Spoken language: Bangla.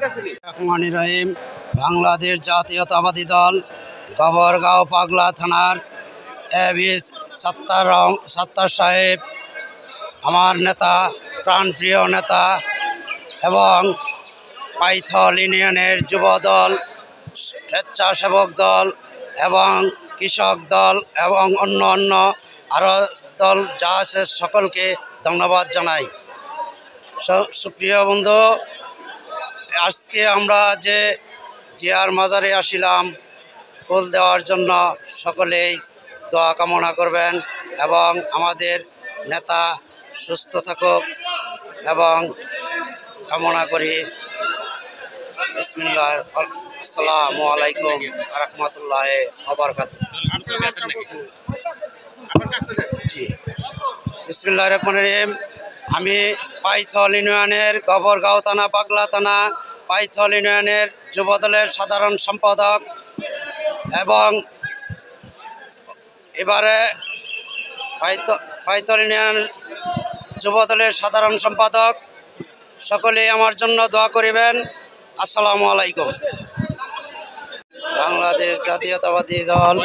রহমানির রহিম। বাংলাদেশ জাতীয়তাবাদী দল গবরগাঁও পাগলা থানার এবি সত্তার সাহেব আমার নেতা, প্রাণপ্রিয় নেতা এবং পাইথল ইউনিয়নের যুব দল, স্বেচ্ছাসেবক দল এবং কৃষক দল এবং অন্য আরও দল যা আছে সকলকে ধন্যবাদ জানাই। সুপ্রিয় বন্ধু, আজকে আমরা যে জিয়ার মাজারে আসিলাম ফুল দেওয়ার জন্য, সকলেই দোয়া কামনা করবেন এবং আমাদের নেতা সুস্থ থাকুক এবং কামনা করি। বিসমিল্লাহ, আসসালামু আলাইকুম রাহমাতুল্লাহ ওয়া বারাকাতুহু। জি, বিসমিল্লাহির রহমানির রহিম। আমি পাইথল ইউনিয়নের গবরগাঁও থানা, পাগলা থানা পাইথল ইউনিয়নের যুবদলের সাধারণ সম্পাদক এবং এবারে পাইথল ইউনিয়ন যুবদলের সাধারণ সম্পাদক। সকলেই আমার জন্য দোয়া করিবেন। আসসালামু আলাইকুম। বাংলাদেশ জাতীয়তাবাদী দল।